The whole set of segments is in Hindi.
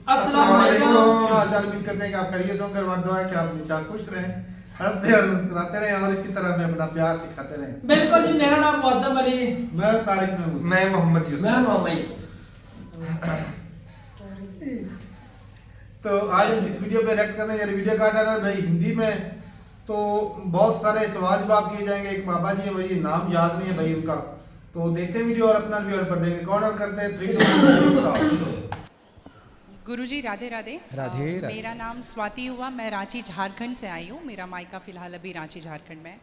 अस्सलाम वालेकुम। क्या हाल चाल, उम्मीद करते हैं कि आप खैरियत होंगे और दुआ है कि आप हमेशा खुश रहें, हंसते और मुस्कुराते रहें और इसी तरह हमें अपना प्यार दिखाते रहें। बिल्कुल जी, मेरा नाम मुअज्जम अली। मैं तारिक महमूद। मैं मोहम्मद यूसुफ। मैं मोहम्मद। तो आज हम जिस वीडियो पे रिएक्ट करने जा रहे हैं, वीडियो का टाइटल है भाई हिंदी में। तो बहुत सारे सवाल जवाब किए जाएंगे। एक बाबा जी है, भाई नाम याद नहीं है भाई उनका, तो देखते हैं वीडियो और अपना रिव्यू पढ़ देंगे। कौन और करते हैं 3 गुरुजी राधे राधे। राधे राधे। मेरा नाम स्वाति हुआ, मैं रांची झारखंड से आई हूँ। मेरा मायका फ़िलहाल अभी रांची झारखंड में है।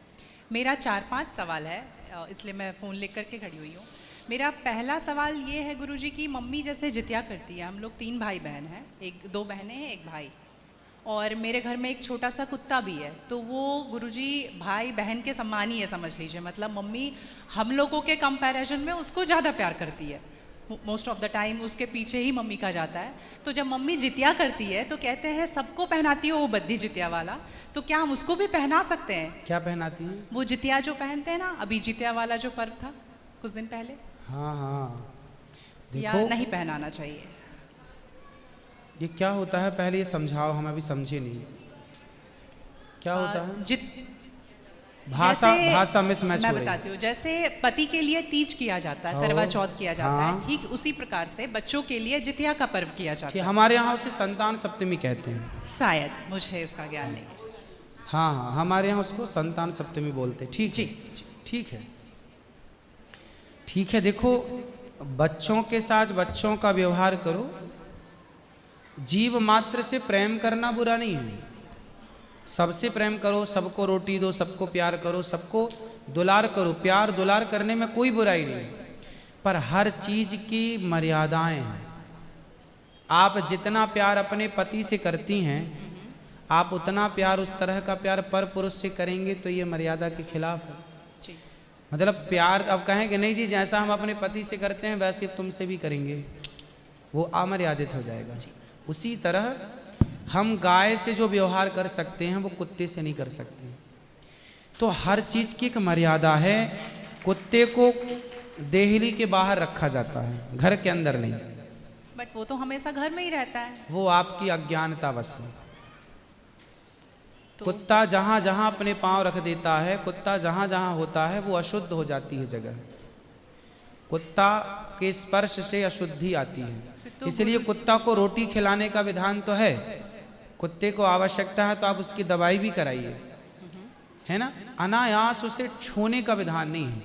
मेरा 4-5 सवाल है, इसलिए मैं फ़ोन लेकर के खड़ी हुई हूँ। मेरा पहला सवाल ये है गुरुजी की मम्मी जैसे जितिया करती है, हम लोग 3 भाई बहन हैं, 2 बहनें हैं, 1 भाई, और मेरे घर में एक छोटा सा कुत्ता भी है। तो वो गुरुजी भाई बहन के समान ही है, समझ लीजिए। मतलब मम्मी हम लोगों के कंपैरिजन में उसको ज़्यादा प्यार करती है। मोस्ट ऑफ द टाइम उसके पीछे ही मम्मी का जाता है। तो जब मम्मी जितिया करती है तो कहते हैं सबको पहनाती हो वो बद्दी जितिया वाला, तो क्या हम उसको भी पहना सकते हैं? क्या पहनाती हैं? वो जितिया जो पहनते हैं ना, अभी जितिया वाला जो पर्व था कुछ दिन पहले, हाँ हाँ। या देखो नहीं पहनाना चाहिए? ये क्या होता है, पहले ये समझाओ, हम अभी समझे नहीं क्या होता है। भाषा मिसमैच मैं हो रही है। बताती हूँ। जैसे पति के लिए तीज किया जाता है, करवा चौथ किया जाता हाँ। है, ठीक उसी प्रकार से बच्चों के लिए जितिया का पर्व किया जाता कि है। हमारे यहाँ उसे संतान सप्तमी कहते हैं। शायद, मुझे इसका ज्ञान नहीं है। हाँ हाँ, हमारे यहाँ उसको संतान सप्तमी बोलते हैं। ठीक जी है, ठीक है, ठीक है। देखो, बच्चों के साथ बच्चों का व्यवहार करो। जीव मात्र से प्रेम करना बुरा नहीं है। सबसे प्रेम करो, सबको रोटी दो, सबको प्यार करो, सबको दुलार करो। प्यार दुलार करने में कोई बुराई नहीं, पर हर चीज की मर्यादाएं हैं। आप जितना प्यार अपने पति से करती हैं, आप उतना प्यार, उस तरह का प्यार पर पुरुष से करेंगे तो ये मर्यादा के खिलाफ है। जी। मतलब प्यार, अब कहें कि नहीं जी जैसा हम अपने पति से करते हैं वैसे तुमसे भी करेंगे, वो अमर्यादित हो जाएगा। उसी तरह हम गाय से जो व्यवहार कर सकते हैं वो कुत्ते से नहीं कर सकते। तो हर चीज की एक मर्यादा है। कुत्ते को देहली के बाहर रखा जाता है, घर के अंदर नहीं। बट वो तो हमेशा घर में ही रहता है। वो आपकी अज्ञानतावश है। तो कुत्ता जहां जहां अपने पांव रख देता है, कुत्ता जहां जहां होता है, वो अशुद्ध हो जाती है जगह। कुत्ता के स्पर्श से अशुद्धि आती है। तो इसलिए कुत्ता को रोटी खिलाने का विधान तो है। कुत्ते को आवश्यकता है तो आप उसकी दवाई भी कराइए, है ना। अनायास उसे छूने का विधान नहीं है।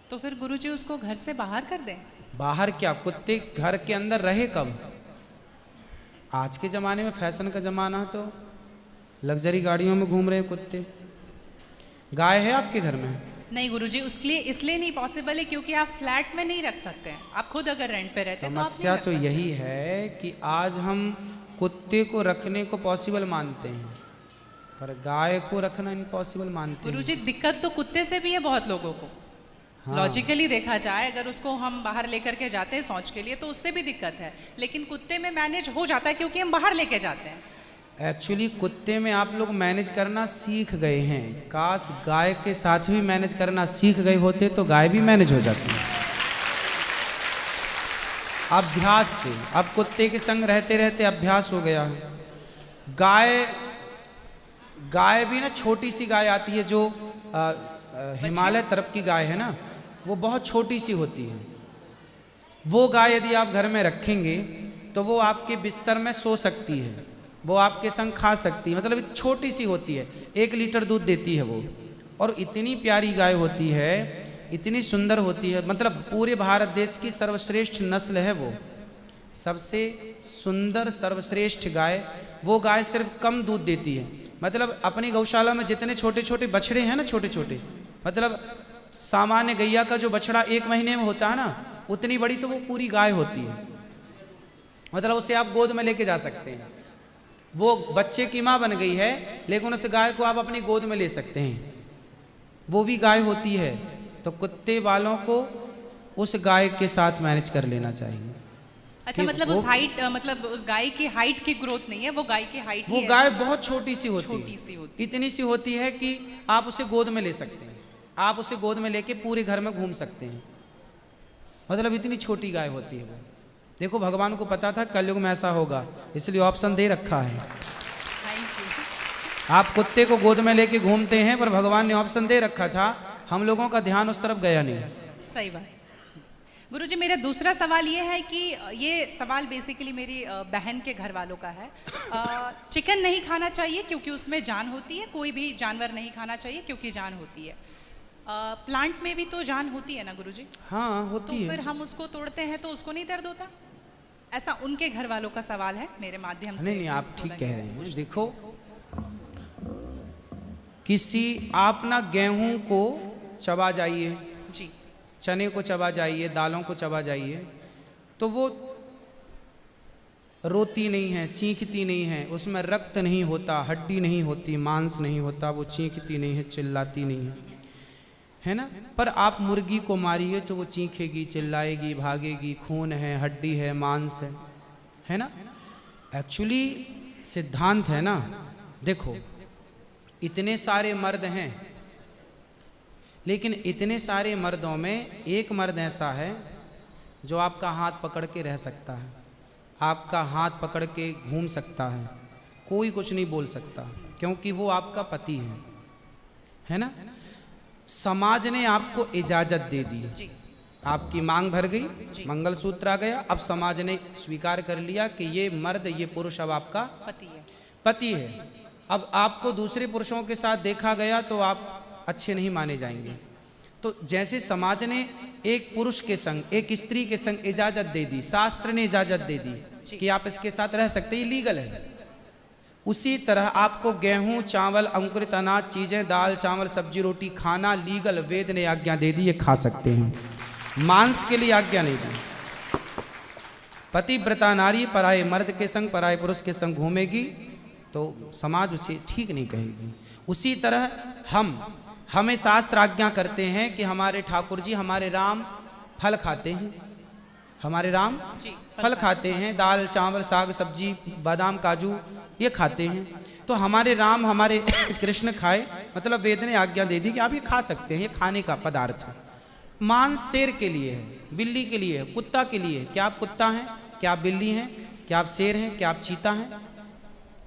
तो फिर गुरुजी उसको घर से बाहर कर दें? बाहर क्या, कुत्ते घर के अंदर रहे कब? आज के ज़माने में फैशन का ज़माना, तो लग्जरी गाड़ियों में घूम रहे कुत्ते। गाय है आपके घर में? नहीं गुरुजी, उसके लिए इसलिए नहीं पॉसिबल है क्योंकि आप फ्लैट में नहीं रख सकते हैं। आप खुद अगर रेंट पे रहते हैं तो आप समस्या नहीं तो रख सकते। यही है कि आज हम कुत्ते को रखने को पॉसिबल मानते हैं, पर गाय को रखना इम्पॉसिबल मानते हैं। गुरुजी दिक्कत तो कुत्ते से भी है बहुत लोगों को। हाँ। लॉजिकली देखा जाए, अगर उसको हम बाहर लेकर के जाते हैं शौच के लिए तो उससे भी दिक्कत है, लेकिन कुत्ते में मैनेज हो जाता है क्योंकि हम बाहर लेके जाते हैं। एक्चुअली कुत्ते में आप लोग मैनेज करना सीख गए हैं। काश गाय के साथ भी मैनेज करना सीख गए होते तो गाय भी मैनेज हो जाती है अभ्यास से। अब कुत्ते के संग रहते रहते अभ्यास हो गया। गाय भी ना, छोटी सी गाय आती है जो हिमालय तरफ की गाय है ना, वो बहुत छोटी सी होती है। वो गाय यदि आप घर में रखेंगे तो वो आपके बिस्तर में सो सकती है, वो आपके संग खा सकती है। मतलब इतनी छोटी सी होती है, 1 लीटर दूध देती है वो, और इतनी प्यारी गाय होती है, इतनी सुंदर होती है। मतलब पूरे भारत देश की सर्वश्रेष्ठ नस्ल है वो, सबसे सुंदर सर्वश्रेष्ठ गाय। वो गाय सिर्फ कम दूध देती है। मतलब अपनी गौशाला में जितने छोटे छोटे बछड़े हैं ना, छोटे छोटे, मतलब सामान्य गैया का जो बछड़ा 1 महीने में होता है ना, उतनी बड़ी तो वो पूरी गाय होती है। मतलब उसे आप गोद में लेके जा सकते हैं। वो बच्चे की माँ बन गई है, लेकिन उस गाय को आप अपनी गोद में ले सकते हैं, वो भी गाय होती है। तो कुत्ते वालों को उस गाय के साथ मैनेज कर लेना चाहिए। अच्छा, मतलब उस हाइट, मतलब उस गाय की हाइट की ग्रोथ नहीं है, वो गाय की हाइट, वो गाय बहुत छोटी सी होती छोटी सी है, होती इतनी सी होती है कि आप उसे गोद में ले सकते हैं। आप उसे गोद में लेके पूरे घर में घूम सकते हैं। मतलब इतनी छोटी गाय होती है वो। देखो भगवान को पता था कलयुग में ऐसा होगा, इसलिए ऑप्शन दे रखा है। Thank you. आप कुत्ते को गोद में लेके घूमते हैं, पर भगवान ने ऑप्शन दे रखा था, हम लोगों का ध्यान उस तरफ गया नहीं। सही बात। गुरुजी मेरा दूसरा सवाल ये है कि ये सवाल बेसिकली मेरी बहन के घर वालों का है। चिकन नहीं खाना चाहिए क्योंकि उसमें जान होती है, कोई भी जानवर नहीं खाना चाहिए क्योंकि जान होती है। प्लांट में भी तो जान होती है ना गुरुजी? हाँ तो होती है। फिर हम उसको तोड़ते हैं तो उसको नहीं दर्द होता? ऐसा उनके घर वालों का सवाल है, मेरे माध्यम से। नहीं आप ठीक कह रहे हैं। देखो किसी आप ना गेहूं को चबा जाइए, जी चने को चबा जाइए, दालों को चबा जाइए, तो वो रोती नहीं है, चीखती नहीं है, उसमें रक्त नहीं होता, हड्डी नहीं होती, मांस नहीं होता, वो चीखती नहीं है, चिल्लाती नहीं है ना। पर आप मुर्गी को मारिए तो वो चीखेगी, चिल्लाएगी, भागेगी, खून है, हड्डी है, मांस है ना। एक्चुअली सिद्धांत है ना। देखो इतने सारे मर्द हैं, लेकिन इतने सारे मर्दों में एक मर्द ऐसा है जो आपका हाथ पकड़ के रह सकता है, आपका हाथ पकड़ के घूम सकता है, कोई कुछ नहीं बोल सकता, क्योंकि वो आपका पति है ना। समाज ने आपको इजाज़त दे दी, जी आपकी मांग भर गई, मंगलसूत्र आ गया, अब समाज ने स्वीकार कर लिया कि ये मर्द, ये पुरुष अब आपका पति है। अब आपको दूसरे पुरुषों के साथ देखा गया तो आप अच्छे नहीं माने जाएंगे। तो जैसे समाज ने एक पुरुष के संग, एक स्त्री के संग इजाजत दे दी, शास्त्र ने इजाजत दे दी कि आप इसके साथ रह सकते, ये लीगल है, उसी तरह आपको गेहूं, चावल, अंकुरित अनाज चीजें, दाल, चावल, सब्जी, रोटी खाना लीगल, वेद ने आज्ञा दे दी, ये खा सकते हैं। मांस के लिए आज्ञा नहीं दी। पतिव्रता नारी पराये मर्द के संग, पराये पुरुष के संग घूमेगी तो समाज उसे ठीक नहीं कहेगी। उसी तरह हमें शास्त्र आज्ञा करते हैं कि हमारे ठाकुर जी, हमारे राम फल खाते हैं, हमारे राम फल खाते हैं, दाल, चावल, साग, सब्जी, बादाम, काजू ये खाते हैं। तो हमारे राम, हमारे कृष्ण खाए, मतलब वेद ने आज्ञा दे दी कि आप ये खा सकते हैं, ये खाने का पदार्थ है। मांस शेर के लिए है, बिल्ली के लिए है, कुत्ता के लिए। क्या आप कुत्ता हैं? क्या आप बिल्ली हैं? क्या आप शेर हैं? क्या आप चीता हैं?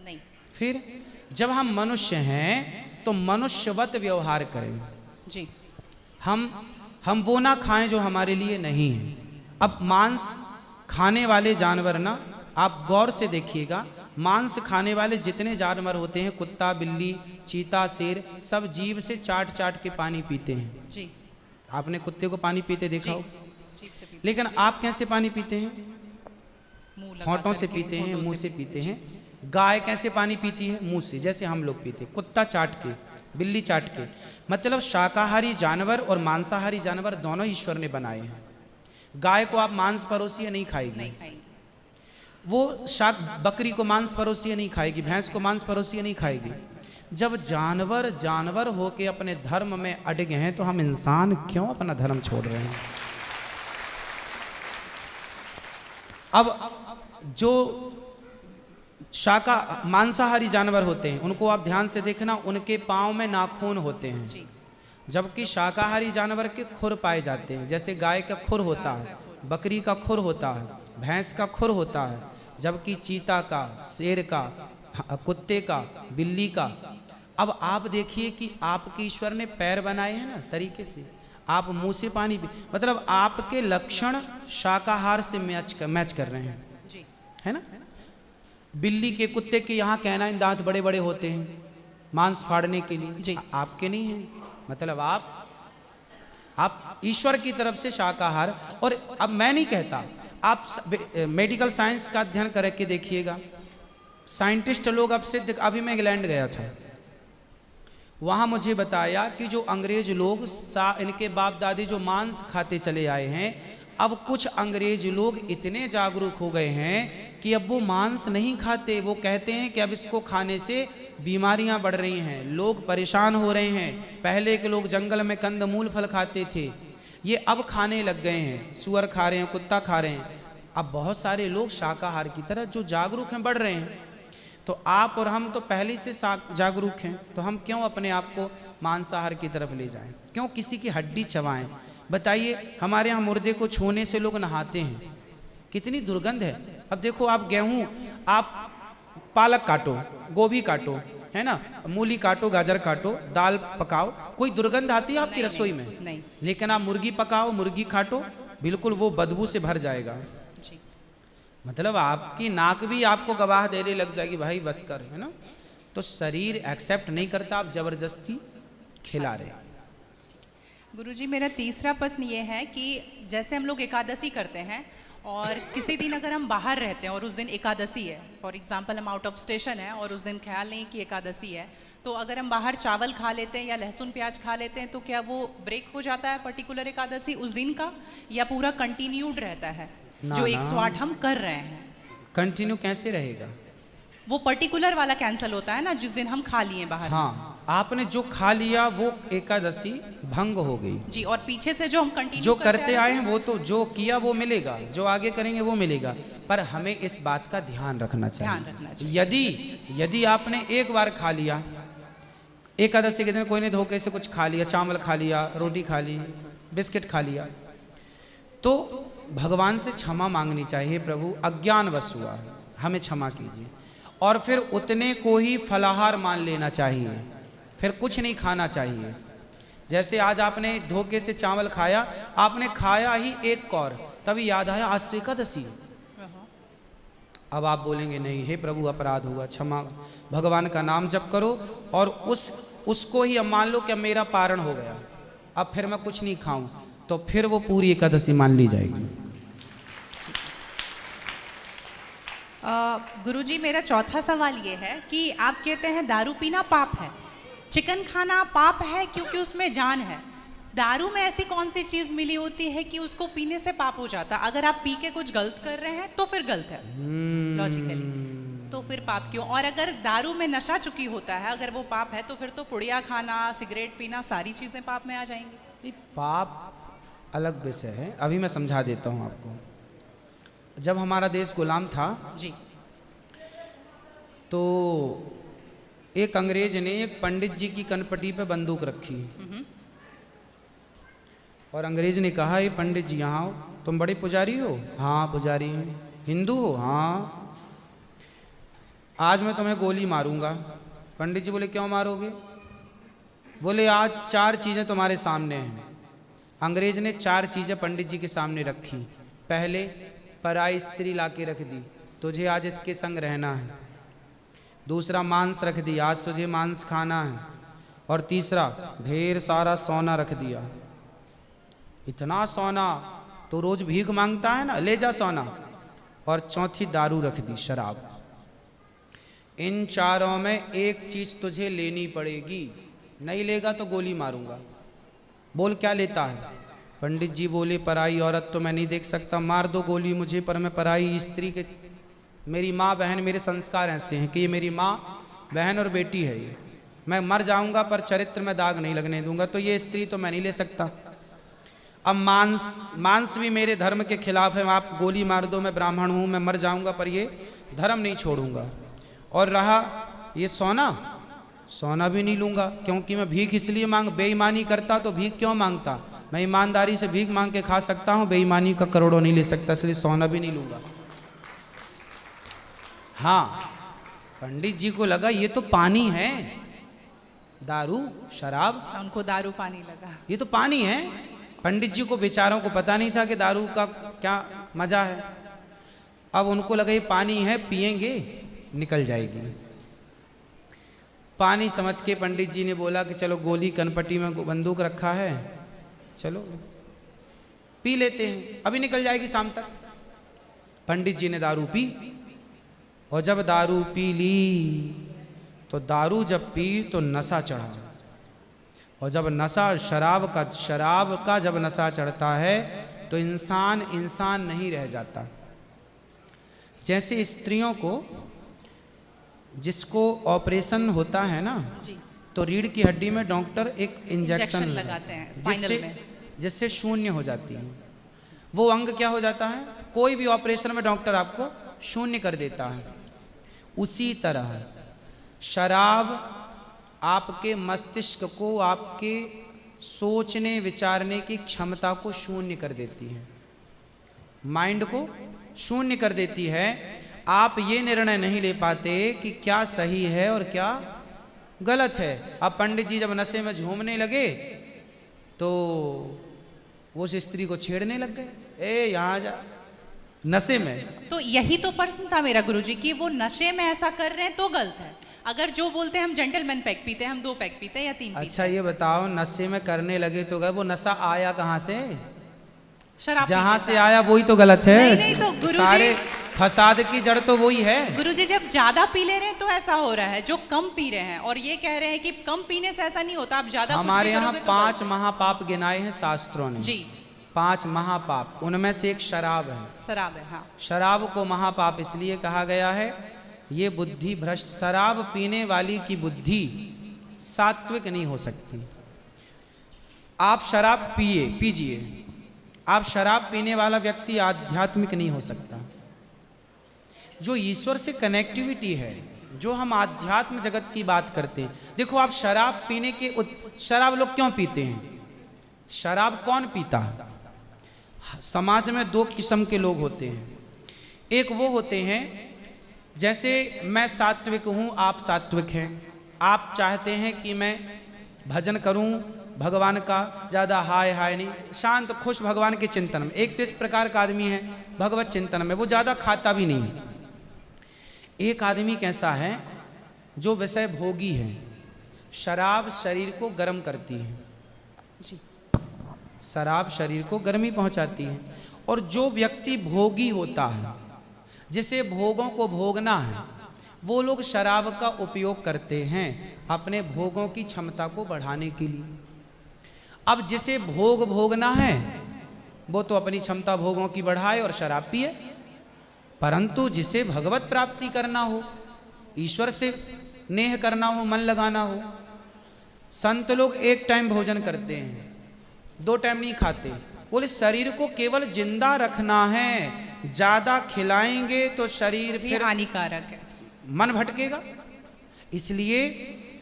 नहीं। फिर जब हम मनुष्य हैं तो मनुष्यवत व्यवहार करें जी। हम वो ना खाएं जो हमारे लिए नहीं है। अब मांस खाने वाले जानवर ना, आप गौर से देखिएगा, मांस खाने वाले जितने जानवर होते हैं, कुत्ता, बिल्ली, चीता, शेर, सब जीभ से चाट चाट के पानी पीते हैं। जी। आपने कुत्ते को पानी पीते देखा हो, लेकिन आप कैसे पानी पीते हैं? होंठों से पीते हैं, मुंह से पीते हैं। गाय कैसे पानी पीती है? मुंह से, जैसे हम लोग पीते। कुत्ता चाट के, बिल्ली चाट के। मतलब शाकाहारी जानवर और मांसाहारी जानवर दोनों ईश्वर ने बनाए हैं। गाय को आप मांस परोसिए, नहीं खाएगी, वो बकरी को मांस परोसिए नहीं खाएगी, भैंस को मांस परोसिए नहीं खाएगी। जब जानवर जानवर होके अपने धर्म में अड़े हैं, तो हम इंसान क्यों अपना धर्म छोड़ रहे हैं? अब जो मांसाहारी जानवर होते हैं, उनको आप ध्यान से देखना, उनके पाँव में नाखून होते हैं, जबकि शाकाहारी जानवर के खुर पाए जाते हैं। जैसे गाय का खुर होता है, बकरी का खुर होता है, भैंस का खुर होता है, जबकि चीता का, शेर का, कुत्ते का, बिल्ली का। अब आप देखिए कि आपके ईश्वर ने पैर बनाए हैं ना तरीके से, आप मुंह से पानी पी, मतलब आपके लक्षण शाकाहार से मैच कर रहे हैं, है ना। बिल्ली के, कुत्ते के यहाँ कैनाइन दांत बड़े बड़े होते हैं मांस फाड़ने के लिए, आपके नहीं है। मतलब आप ईश्वर की तरफ से शाकाहार। और अब मैं नहीं कहता, आप मेडिकल साइंस का अध्ययन करके देखिएगा, साइंटिस्ट लोग अब सिद्ध, अभी मैं इंग्लैंड गया था, वहाँ मुझे बताया कि जो अंग्रेज लोग इनके बाप दादी जो मांस खाते चले आए हैं, अब कुछ अंग्रेज लोग इतने जागरूक हो गए हैं कि अब वो मांस नहीं खाते। वो कहते हैं कि अब इसको खाने से बीमारियां बढ़ रही हैं, लोग परेशान हो रहे हैं। पहले के लोग जंगल में कंदमूल फल खाते थे, ये अब खाने लग गए हैं, सुअर खा रहे हैं, कुत्ता खा रहे हैं। अब बहुत सारे लोग शाकाहार की तरह जो जागरूक हैं बढ़ रहे हैं। तो आप और हम तो पहले से जागरूक हैं, तो हम क्यों अपने आप को मांसाहार की तरफ ले जाएं? क्यों किसी की हड्डी चबाएं? बताइए, हमारे यहाँ मुर्दे को छूने से लोग नहाते हैं, कितनी दुर्गंध है। अब देखो आप गेहूं, आप पालक काटो, गोभी काटो, है ना, मूली काटो, गाजर काटो, दाल पकाओ, कोई दुर्गंध आती है आपकी नहीं, रसोई नहीं, में? नहीं। लेकिन आप मुर्गी पकाओ, मुर्गी काटो, बिल्कुल वो बदबू से भर जाएगा। जी। मतलब आपकी नाक भी आपको गवाह देने लग जाएगी, भाई बस कर, है ना। तो शरीर एक्सेप्ट नहीं करता, आप जबरदस्ती खिला रहे। गुरुजी, मेरा तीसरा प्रश्न ये है कि जैसे हम लोग एकादशी करते हैं और किसी दिन अगर हम बाहर रहते हैं और उस दिन एकादशी है, फॉर एग्जांपल हम आउट ऑफ स्टेशन है और उस दिन ख्याल नहीं कि एकादशी है, तो अगर हम बाहर चावल खा लेते हैं या लहसुन प्याज खा लेते हैं तो क्या वो ब्रेक हो जाता है पर्टिकुलर एकादशी उस दिन का, या पूरा कंटिन्यूड रहता है ना, जो ना। 108 हम कर रहे हैं? कंटिन्यू कैसे रहेगा? वो पर्टिकुलर वाला कैंसिल होता है ना जिस दिन हम खा लिए बाहर। हाँ, आपने जो खा लिया वो एकादशी भंग हो गई जी, और पीछे से जो हम कंटिन्यू जो करते आए हैं वो तो जो किया वो मिलेगा, जो आगे करेंगे वो मिलेगा। पर हमें इस बात का ध्यान रखना ध्यान रखना चाहिए। यदि आपने एक बार खा लिया, एकादशी के दिन कोई ने धोखे से कुछ खा लिया, चावल खा लिया, रोटी खा ली, बिस्किट खा लिया, तो भगवान से क्षमा मांगनी चाहिए, प्रभु अज्ञानवश हुआ, हमें क्षमा कीजिए। और फिर उतने को ही फलाहार मान लेना चाहिए, फिर कुछ नहीं खाना चाहिए। जैसे आज आपने धोखे से चावल खाया, आपने खाया ही एक कौर, तभी याद आया आज तो एकादशी। अब आप बोलेंगे नहीं, हे प्रभु अपराध हुआ, क्षमा, भगवान का नाम जप करो और उसको ही अब मान लो कि अब मेरा पारण हो गया, अब फिर मैं कुछ नहीं खाऊं, तो फिर वो पूरी एकादशी मान ली जाएगी। गुरुजी, मेरा चौथा सवाल ये है कि आप कहते हैं दारू पीना पाप है, चिकन खाना पाप है क्योंकि उसमें जान है। दारू में ऐसी कौन सी चीज़ मिली होती है कि उसको पीने से पाप हो जाता? अगर आप पी के कुछ गलत कर रहे हैं तो फिर गलत है लॉजिकली, तो फिर पाप क्यों? और अगर दारू में नशा चुकी होता है, अगर वो पाप है, तो फिर तो पुड़िया खाना, सिगरेट पीना, सारी चीज़ें पाप में आ जाएंगी। पाप अलग विषय है, अभी मैं समझा देता हूँ आपको। जब हमारा देश गुलाम था जी, तो एक अंग्रेज ने एक पंडित जी की कनपटी पे बंदूक रखी और अंग्रेज ने कहा, ये पंडित जी यहाँ आओ, तुम बड़े पुजारी हो? हाँ पुजारी हैं। हिंदू हो? हाँ। आज मैं तुम्हें गोली मारूंगा। पंडित जी बोले क्यों मारोगे? बोले आज 4 चीज़ें तुम्हारे सामने हैं। अंग्रेज ने 4 चीज़ें पंडित जी के सामने रखी। पहले पराई स्त्री ला के रख दी, तुझे आज इसके संग रहना है। दूसरा मांस रख दिया, आज तुझे मांस खाना है। और तीसरा ढेर सारा सोना रख दिया। इतना सोना तो रोज भीख मांगता है ना, ले जा सोना। और चौथी दारू रख दी, शराब। इन चारों में एक चीज तुझे लेनी पड़ेगी, नहीं लेगा तो गोली मारूंगा। बोल क्या लेता है? पंडित जी बोले पराई औरत तो मैं नहीं देख सकता, मार दो गोली मुझे, पर मैं पराई स्त्री के, मेरी माँ बहन, मेरे संस्कार ऐसे हैं कि ये मेरी माँ बहन और बेटी है, ये मैं मर जाऊंगा पर चरित्र में दाग नहीं लगने दूंगा, तो ये स्त्री तो मैं नहीं ले सकता। अब मांस भी मेरे धर्म के खिलाफ है, आप गोली मार दो, मैं ब्राह्मण हूँ, मैं मर जाऊंगा पर ये धर्म नहीं छोड़ूंगा। और रहा ये सोना भी नहीं लूंगा, क्योंकि मैं भीख इसलिए बेईमानी करता तो भीख क्यों मांगता? मैं ईमानदारी से भीख मांग के खा सकता हूँ, बेईमानी का करोड़ों नहीं ले सकता, इसलिए सोना भी नहीं लूंगा। हाँ, पंडित जी को लगा ये तो पानी है, दारू शराब, उनको दारू पानी लगा, ये तो पानी है। पंडित जी को बेचारों को पता नहीं था कि दारू का क्या मजा है। अब उनको लगा ये पानी है, पिएंगे निकल जाएगी। पानी समझ के पंडित जी ने बोला कि चलो गोली कनपटी में बंदूक रखा है, चलो पी लेते हैं, अभी निकल जाएगी शाम तक। पंडित जी ने दारू पी, और जब दारू पी ली तो दारू जब पी तो नशा चढ़ा। और जब नशा शराब का जब नशा चढ़ता है तो इंसान नहीं रह जाता। जैसे स्त्रियों को जिसको ऑपरेशन होता है ना, तो रीढ़ की हड्डी में डॉक्टर एक इंजेक्शन लगाते हैं स्पाइनल में, जिससे शून्य हो जाती है। वो अंग क्या हो जाता है? कोई भी ऑपरेशन में डॉक्टर आपको शून्य कर देता है। उसी तरह शराब आपके मस्तिष्क को, आपके सोचने विचारने की क्षमता को शून्य कर देती है, माइंड को शून्य कर देती है। आप ये निर्णय नहीं ले पाते कि क्या सही है और क्या गलत है। अब पंडित जी जब नशे में झूमने लगे तो वो उस स्त्री को छेड़ने लग गए, ए यहाँ जा, नशे में। तो यही तो प्रश्न था मेरा गुरुजी कि वो नशे में ऐसा कर रहे हैं तो गलत है। अगर जो बोलते हैं हम जेंटलमैन पैक पीते हैं, हम 2 पैक पीते हैं या 3 अच्छा ये बताओ, नशे में करने लगे तो गए, वो नशा आया कहाँ से? शराब जहाँ पीते से हैं। आया वही तो गलत है। नहीं, तो गुरुजी- सारे फसाद की जड़ तो वही है। गुरुजी जब ज्यादा पी ले रहे हैं तो ऐसा हो रहा है, जो कम पी रहे हैं और ये कह रहे हैं कि कम पीने से ऐसा नहीं होता, आप ज्यादा कुछ भी हमारे यहाँ करोगे तो 5 महापाप गिनाए हैं शास्त्रों ने। जी 5 महापाप, उनमें से एक शराब है। शराब है, हाँ। शराब को महापाप इसलिए कहा गया है, ये बुद्धि भ्रष्ट, शराब पीने वाली की बुद्धि सात्विक नहीं हो सकती। आप शराब पीजिए, आप शराब पीने वाला व्यक्ति आध्यात्मिक नहीं हो सकता। जो ईश्वर से कनेक्टिविटी है, जो हम आध्यात्म जगत की बात करते हैं, देखो आप शराब पीने के शराब लोग क्यों पीते हैं? शराब कौन पीता है? समाज में 2 किस्म के लोग होते हैं। एक वो होते हैं, जैसे मैं सात्विक हूँ, आप सात्विक हैं, आप चाहते हैं कि मैं भजन करूँ भगवान का, ज़्यादा हाय हाय नहीं, शांत खुश भगवान के चिंतन में। एक तो इस प्रकार का आदमी है भगवत चिंतन में, वो ज़्यादा खाता भी नहीं। एक आदमी कैसा है जो विषय भोगी है। शराब शरीर को गर्म करती है, जी शराब शरीर को गर्मी पहुंचाती है। और जो व्यक्ति भोगी होता है, जिसे भोगों को भोगना है, वो लोग शराब का उपयोग करते हैं अपने भोगों की क्षमता को बढ़ाने के लिए। अब जिसे भोग भोगना है वो तो अपनी क्षमता भोगों की बढ़ाए और शराब पिए, परंतु जिसे भगवत प्राप्ति करना हो, ईश्वर से नेह करना हो, मन लगाना हो, संत लोग 1 टाइम भोजन करते हैं, 2 टाइम नहीं खाते। बोले शरीर को केवल जिंदा रखना है, ज्यादा खिलाएंगे तो शरीर भी फिर हानिकारक है। मन भटकेगा। इसलिए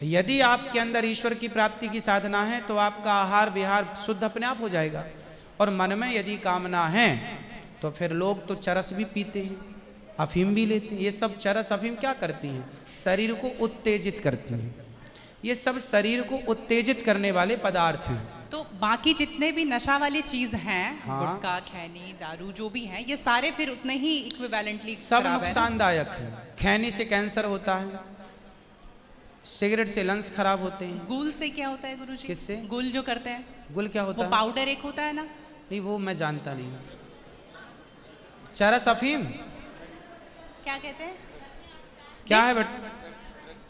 यदि आपके अंदर ईश्वर की प्राप्ति की साधना है तो आपका आहार विहार शुद्ध अपने आप हो जाएगा। और मन में यदि कामना है तो फिर लोग तो चरस भी पीते हैं, अफीम भी लेते हैं। ये सब चरस अफीम क्या करती हैं? शरीर को उत्तेजित करती हैं। ये सब शरीर को उत्तेजित करने वाले पदार्थ हैं। तो बाकी जितने भी नशा वाली चीज हैं, हाँ। गुटखा, खैनी, दारू जो भी हैं, ये सारे फिर उतने ही इक्विवेलेंटली सब नुकसानदायक है। खैनी से कैंसर होता है, सिगरेट से लंग्स खराब होते हैं। गुल से क्या होता है गुरुजी? किससे? गुल जो करते हैं, गुल क्या होता वो है? पाउडर एक होता है ना? नहीं वो मैं जानता नहीं। चरस अफीम क्या कहते हैं? क्या है बेटा?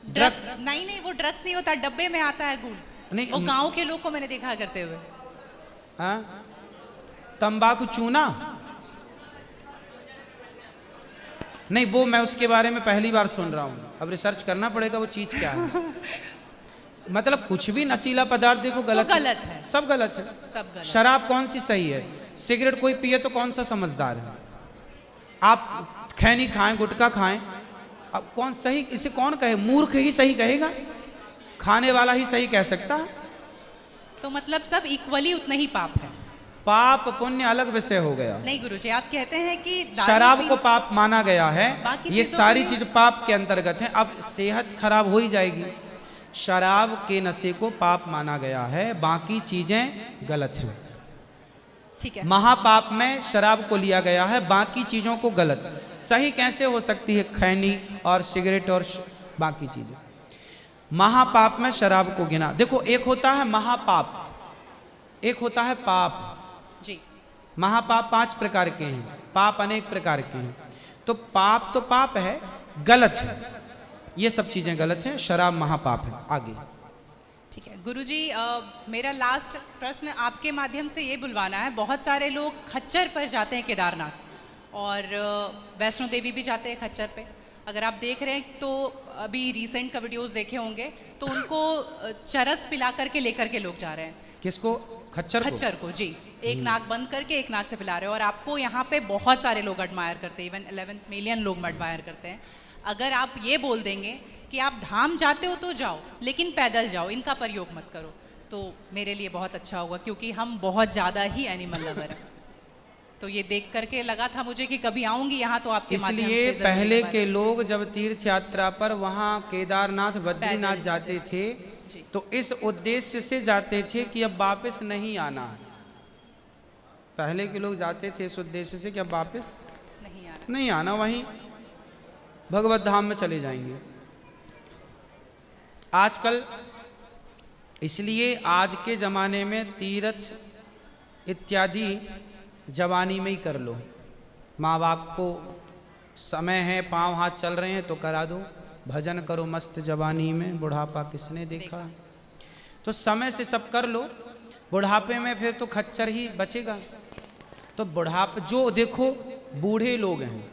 ड्रग्स? नहीं, वो ड्रग्स नहीं होता, डब्बे में आता है गुल। नहीं, वो गांव के लोग को मैंने देखा करते हुए। हाँ? तंबाकू चूना? नहीं वो मैं उसके बारे में पहली बार सुन रहा हूँ, अब रिसर्च करना पड़ेगा वो चीज क्या है। मतलब कुछ भी नशीला पदार्थ देखो गलत वो गलत है। सब गलत है। सब गलत। शराब कौन सी सही है? सिगरेट कोई पिए तो कौन सा समझदार है? आप खैनी खाएं, गुटखा खाएं, अब कौन सही? इसे कौन कहे? मूर्ख ही सही कहेगा, खाने वाला ही सही कह सकता है। तो मतलब सब इक्वली उतना ही पाप है। पाप पुण्य अलग विषय हो गया। नहीं गुरुजी, आप कहते हैं कि दारू शराब पी- को पाप माना गया है, बाकी ये चीजों सारी को- चीज पाप के अंतर्गत है। अब सेहत खराब हो ही जाएगी। शराब के नशे को पाप माना गया है, बाकी चीजें गलत हैं। ठीक है। महापाप में शराब को लिया गया है, बाकी चीजों को गलत। सही कैसे हो सकती है खैनी और सिगरेट और बाकी चीजें? महापाप में शराब को गिना। देखो एक होता है महापाप, एक होता है पाप। जी महापाप 5 प्रकार के हैं, पाप अनेक प्रकार के हैं। तो पाप है, गलत है, ये सब चीजें गलत हैं। शराब महापाप है। आगे ठीक है गुरुजी, मेरा लास्ट प्रश्न आपके माध्यम से ये बुलवाना है। बहुत सारे लोग खच्चर पर जाते हैं केदारनाथ, और वैष्णो देवी भी जाते हैं खच्चर पे। अगर आप देख रहे हैं तो अभी रिसेंट का वीडियोस देखे होंगे, तो उनको चरस पिला करके लेकर के लोग जा रहे हैं। किसको? खच्चर को? खच्चर को जी, एक नाक बंद करके एक नाक से पिला रहे हैं। और आपको यहाँ पे बहुत सारे लोग एडमायर करते हैं, इवन 11 मिलियन लोग एडमायर करते हैं। अगर आप ये बोल देंगे कि आप धाम जाते हो तो जाओ, लेकिन पैदल जाओ, इनका प्रयोग मत करो, तो मेरे लिए बहुत अच्छा होगा, क्योंकि हम बहुत ज़्यादा ही एनिमल लवर हैं। तो ये देख करके लगा था मुझे कि कभी आऊंगी यहाँ तो आपके माध्यम से इसलिए जरूर पहले एक बार- के लोग जब तीर्थ यात्रा पर वहाँ केदारनाथ बद्रीनाथ पैदल जाते थे जी। तो इस उद्देश्य से जाते थे कि अब वापस नहीं आना। पहले के लोग जाते थे इस उद्देश्य से कि अब वापस नहीं आ रहा। नहीं आना, वहीं भगवत धाम में चले जाएंगे। आजकल इसलिए आज के ज़माने में तीर्थ इत्यादि जवानी में ही कर लो। माँ बाप को समय है, पाँव हाथ चल रहे हैं तो करा दो, भजन करो मस्त जवानी में, बुढ़ापा किसने देखा। तो समय से सब कर लो, बुढ़ापे में फिर तो खच्चर ही बचेगा। तो बुढ़ापे जो देखो बूढ़े लोग हैं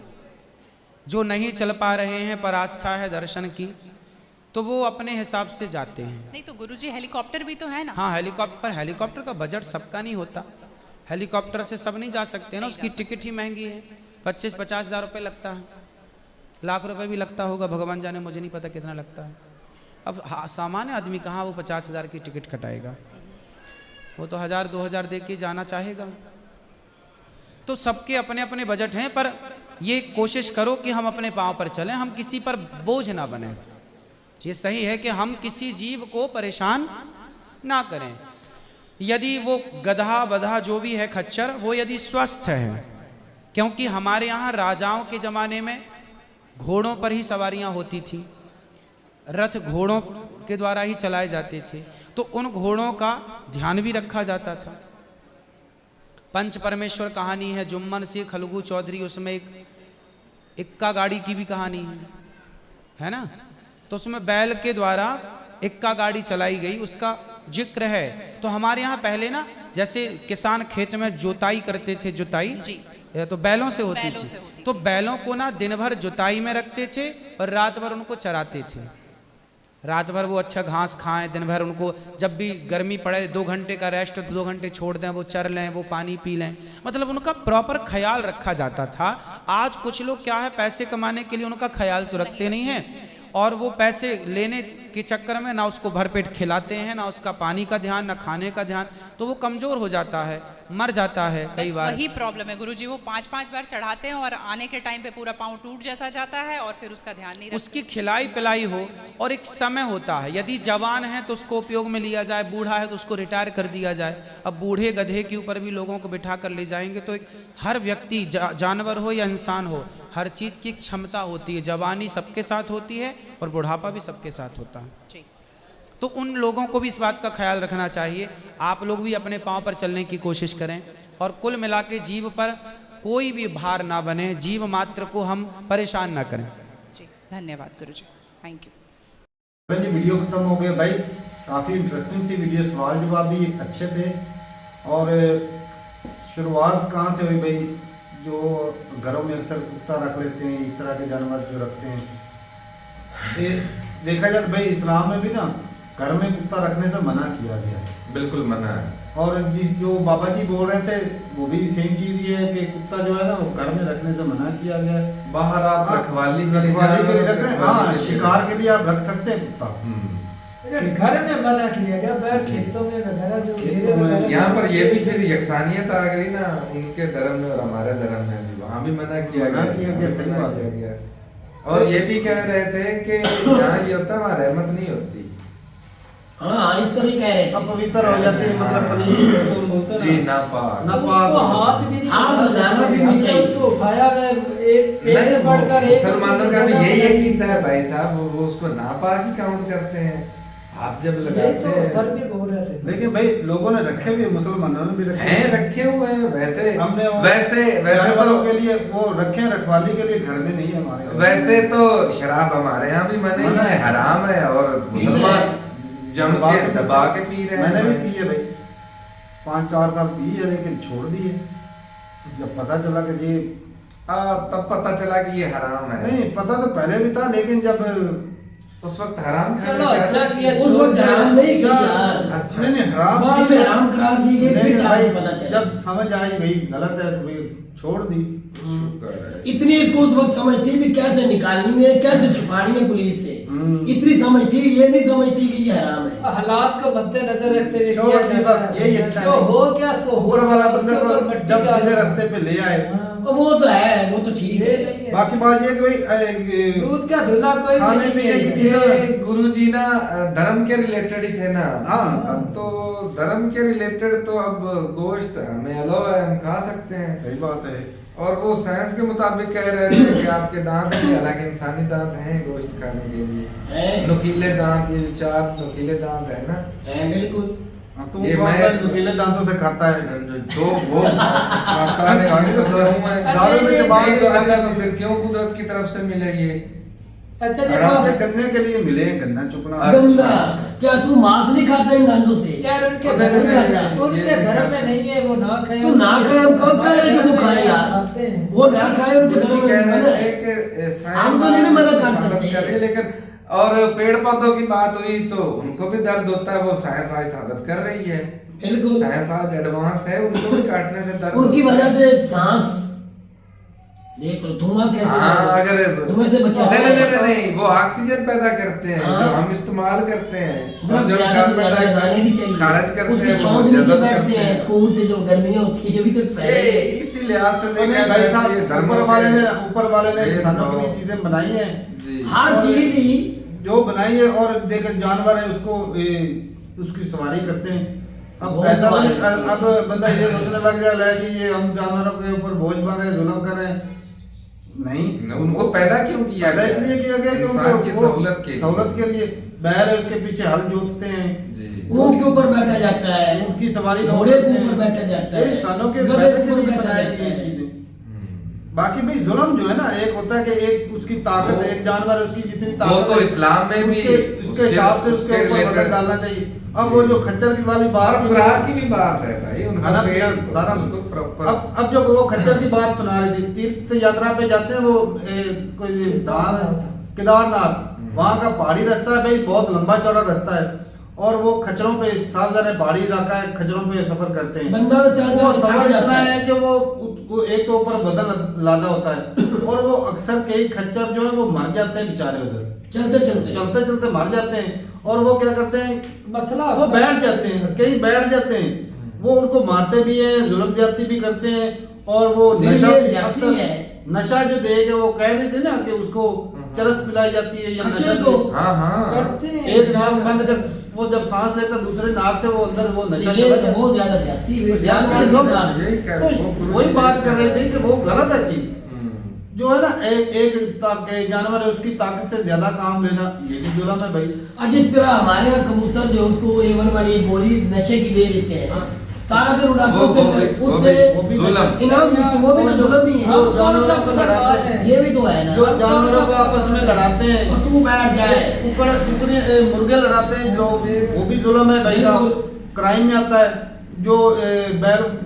जो नहीं चल पा रहे हैं पर आस्था है दर्शन की, तो वो अपने हिसाब से जाते हैं। नहीं तो गुरुजी हेलीकॉप्टर भी तो है ना। हाँ हेलीकॉप्टर का बजट सबका नहीं होता, हेलीकॉप्टर से सब नहीं जा सकते ना, उसकी टिकट ही महंगी है, 25-50 हज़ार रुपये लगता है, लाख रुपए भी लगता होगा, भगवान जाने, मुझे नहीं पता कितना लगता है। अब सामान्य आदमी कहाँ वो 50 हज़ार की टिकट कटाएगा, वो तो 1000-2000 दे के जाना चाहेगा। तो सबके अपने अपने बजट हैं, पर ये कोशिश करो कि हम अपने पाँव पर चलें, हम किसी पर बोझ ना बने। ये सही है कि हम किसी जीव को परेशान ना करें। यदि वो गधा वधा जो भी है खच्चर, वो यदि स्वस्थ है, क्योंकि हमारे यहाँ राजाओं के ज़माने में घोड़ों पर ही सवारियाँ होती थी, रथ घोड़ों के द्वारा ही चलाए जाते थे, तो उन घोड़ों का ध्यान भी रखा जाता था। पंच परमेश्वर कहानी है, जुम्मन सिंह खलगू चौधरी, उसमें एक इक्का गाड़ी की भी कहानी है ना। तो उसमें बैल के द्वारा इक्का गाड़ी चलाई गई, उसका जिक्र है। तो हमारे यहाँ पहले ना जैसे किसान खेत में जोताई करते थे, जुताई जी। तो बैलों से होती बैलों थी, से होती तो बैलों को ना दिन भर जुताई में रखते थे और रात भर उनको चराते थे। रात भर वो अच्छा घास खाएं, दिन भर उनको जब भी गर्मी पड़े 2 घंटे का रेस्ट, 2 घंटे छोड़ दें, वो चर लें, वो पानी पी लें, मतलब उनका प्रॉपर ख्याल रखा जाता था। आज कुछ लोग क्या है, पैसे कमाने के लिए उनका ख्याल तो रखते नहीं हैं, और वो पैसे लेने के चक्कर में ना उसको भरपेट खिलाते हैं, ना उसका पानी का ध्यान, ना खाने का ध्यान, तो वो कमज़ोर हो जाता है, मर जाता है कई बस बार। वही प्रॉब्लम है गुरुजी, वो 5-5 बार चढ़ाते हैं और आने के टाइम पे पूरा पाँव टूट जैसा जाता है और फिर उसका ध्यान नहीं रखते। उसकी खिलाई पिलाई हो, और एक समय होता है, यदि जवान है तो उसको उपयोग में लिया जाए, बूढ़ा है तो उसको रिटायर कर दिया जाए। अब बूढ़े गधे के ऊपर भी लोगों को बिठा कर ले जाएंगे तो एक हर व्यक्ति जानवर हो या इंसान हो, हर चीज़ की क्षमता होती है। जवानी सबके साथ होती है और बुढ़ापा भी सबके साथ होता है। जी। तो उन लोगों को भी इस बात का ख्याल रखना चाहिए। आप लोग भी अपने पाँव पर चलने की कोशिश करें, और कुल मिला के जीव पर कोई भी भार ना बने, जीव मात्र को हम परेशान ना करें। जी धन्यवाद गुरुजी, थैंक यू। जी वीडियो खत्म हो गया भाई, काफ़ी इंटरेस्टिंग थी वीडियो, सवाल जवाब भी अच्छे थे। और शुरुआत कहाँ से हुई भाई, जो घरों में अक्सर कुत्ता रख लेते हैं, इस तरह के जानवर जो रखते हैं, ये देखा जाए तो भाई इस्लाम में भी ना घर में कुत्ता रखने से मना किया गया है। बिल्कुल मना है। और जिस जो बाबा जी बोल रहे थे वो भी सेम चीज़ ही है कि कुत्ता जो है ना वो घर में रखने से मना किया गया है। बाहर आप रखवाली के लिए रखवाली के लिए रख रहे हैं, हाँ, रखवाली के लिए। शिकार के लिए आप रख सकते हैं कुत्ता। अगर घर में मना किया गया, बैल खेतों में वगैरह जो घेरे वगैरह यहाँ पर ये भी फिर यकसानियत आ गई ना, उनके धर्म में और हमारे धर्म में भी, वहाँ भी मना किया मना गया, किया वहाँ गया, भी सही मना बात है। किया गया। और ये भी कह रहे थे कि यहाँ ये होता है, वहाँ रहमत नहीं होती। हाँ इस तरह कह रहे अब थे। पवित्र हो जाते हैं, मतलब पनीर तो बोलते हैं जी ना, नापाक। नापाक उसको हो हाथ जाते भी हैं। नहीं हाथ उठाना लगाना भी चाहिए। नहीं हमने चाहिए। उसको उठाया गया, एक नहीं, से बढ़कर एक मुसलमानों का भी जगह यही पर- कीता है भाई साहब, वो उसको नापाक ही काउंट करते हैं, हाथ जब यही लगाते तो हैं। सर भी बोल रहे थे। लेकिन भाई लोगों ने रखे भी, मुसलमानों ने भी रखे हैं रखे हुए हैं, वैसे हमने वो वैसे जानवरों तो के लिए वो रखे हैं, रखवाली के लिए, घर में नहीं है हमारे घर। वैसे तो शराब हमारे यहाँ भी मने मना है, है। हराम है, और मुसलमान जम के दबा के पी रहे हैं। मैंने भी पी है भाई, 5-4 साल पी है, लेकिन छोड़ दिए जब पता चला कि ये तब पता चला कि ये हराम है। नहीं, पता तो पहले भी था, लेकिन जब उस वक्त हराम खाने चलो का- अच्छा किया, उस वक्त हराम नहीं किया अच्छा, यार। अच्छा। नहीं नहीं हराम बाद में हराम करार दी गई, नहीं, फिर नहीं, बाद में भाई, पता चला। जब समझ आई भाई गलत है तो भाई छोड़ दी, शुक्र है। इतनी इसको उस वक्त समझ थी भी कैसे निकालनी है, कैसे छुपानी है पुलिस से। इतनी समझ थी, ये नहीं समझती कि ये हराम है। हालात को मद्देनजर रखते हुए छोड़ किया दी जाता बस, है। यही अच्छा जो है। हो क्या सो हो। ऊपर वाला बंदा उसके ऊपर को मट्टी जब डाल सीधे दो। रास्ते पे ले आए। हाँ। और वो तो है, वो तो ठीक ये है। नहीं है। बाकी बात ये कि भाई दूध का धुला कोई खाने भी पीने नहीं की है। चीजें- ये गुरुजी ना धर्म के रिलेटेड ही थे ना। हाँ, तो धर्म के रिलेटेड तो अब गोश्त हमें अलाउ है, हम खा सकते हैं। सही बात है। और वो साइंस के मुताबिक कह रहे थे कि आपके दांत हैं, हालांकि इंसानी दांत हैं गोश्त खाने के लिए, है। नुकीले दांत, ये जो 4 नुकीले दांत है ना, है बिल्कुल। हाँ, तो ये वो मैं- मैं नुकीले दांतों से खाता है। तो वो खाता है, खाने को तो हूं मैं। दाढ़ों में चबा नहीं के तो अच्छा, तो फिर क्यों कुदरत की तरफ से मिले ये? अच्छा जी आराम से वो- गन्ने के लिए मिले, गन्ना चुपना। गंदा, क्या तू मांस नहीं खाता इन दांतों से? यार उनके नहीं, नहीं, धर्म नहीं, में उनके ये- धर्म में नहीं है, वो ना खाए। तू ना खाए, हम कब कह रहे हैं कि वो खाए यार? खाते हैं। वो ना खाए, उनके धर्म कह में रहे मना थे है। कि साइंस हम तो नहीं मना कर साबित सकते। कर रही है, लेकिन और पेड़ पौधों की बात हुई तो उनको भी दर्द होता है, वो साइंस आज साबित कर रही है। बिल्कुल। साइंस आज एडवांस है, उनको भी काटने से दर्द उनकी होता है। वजह से सांस देख लो, धुआं कैसे हाँ, अगर धुएं से बचा। नहीं, वो ऑक्सीजन पैदा करते हैं हाँ। जो हम इस्तेमाल करते हैं, बहुत जो ज्यादा कार्बन लगाने डाइऑक्साइड भी चाहिए। खारिज करते उसकी हैं, छांव वो के नीचे जज़ब बैठते करते हैं, हैं। स्कूल से जो गर्मियां होती है, ये भी तो एक फायदा है। इसी लिहाज से मैं नहीं, कहता भाई हूं साहब, कि ये धर्म ऊपर वाले ने ये इंसानों के तो- लिए चीजें बनाई हैं। जी। हर और चीज ही जो बनाई है, और देख जानवर है उसको उसकी सवारी करते हैं। अब बहुत ऐसा सवारी नहीं, करते हैं। अब बंदा ये सोचने लग जाए है कि ये हम जानवरों के ऊपर बोझ बन रहे हैं, जुल्म कर रहे हैं। नहीं, उनको पैदा क्यों किया पैदा गया? इसलिए किया गया कि इंसान की उनको सहूलत के लिए। सहूलत के लिए बैल है, उसके पीछे हल जोतते हैं। जी। ऊंट के ऊपर बैठा जाता है, ऊंट की सवारी लोग घोड़े के करते हैं। ऊपर बैठा जाता है, ये इंसानों के गधे फायदे के के ऊपर लिए बैठा बनाई जाता गई है। चीजें। बाकी भाई जुल्म जो है ना, एक होता है कि एक उसकी ताकत है, एक जानवर है, उसकी जितनी वो ताकत तो है, इस्लाम में भी उसके हिसाब से उसके ऊपर related- बदल डालना चाहिए। अब वो जो खच्चर की वाली बात और खुराक की भी बात है भाई, उनका खाना पेट पीना सारा बिल्कुल प्रॉपर। अब जो वो खच्चर की बात सुना रही थी, तीर्थ यात्रा पे जाते हैं वो कोई धाम केदारनाथ, वहाँ का पहाड़ी रास्ता है भाई, बहुत लंबा चौड़ा रास्ता है, और वो खच्चरों पे, साफ जाने पहाड़ी इलाका है, खच्चरों पे सफर करते हैं। बंदा तो चार वो चार सफर थक इतना जाता है है। कि वो एक तो ऊपर बदल लादा होता है, और वो अक्सर कई खच्चर जो है वो मर जाते हैं बेचारे उधर, चलते चलते चलते चलते मर जाते हैं। और वो क्या करते हैं, मसला वो होता है। बैठ जाते हैं, कई बैठ जाते हैं, वो उनको मारते भी हैं, जुल्म ज्यादती भी करते हैं। और वो दिल नशा ये जाती अक्सर है। नशा जो दे के वो कह रहे थे ना कि उसको चरस पिलाई जाती है या खच्चर नशा को। हाँ हाँ करते हैं। एक नाक बंद कर, वो जब सांस लेता दूसरे नाक से वो अंदर वो नशा ये चला तो जाता है। बहुत ज्यादा ज्यादती है, तो जानवर ज्यादा के साथ। यही कह तो वही बात कर रहे थे कि वो गलत है चीज हम्म। जो है ना, एक जानवर है उसकी ताकत से ज्यादा काम लेना, ये भी जुल्म है भाई। और जिस तरह हमारे यहाँ कबूतर जो उसको A1 वाली गोली नशे की दे देते हैं, सारा दिन उड़ाते वो उससे भी जुल्म। इनाम भी, तो वो भी तो जुल्म ही है। अब कौन सा मुसलमान है? ये भी तो है ना। जो जानवरों को आपस में लड़ाते हैं, और तू बैठ जाए, कुकड़े मुर्गे लड़ाते हैं, जो वो भी जुल्म है भाई साहब, बिल्कुल। क्राइम में आता है। जो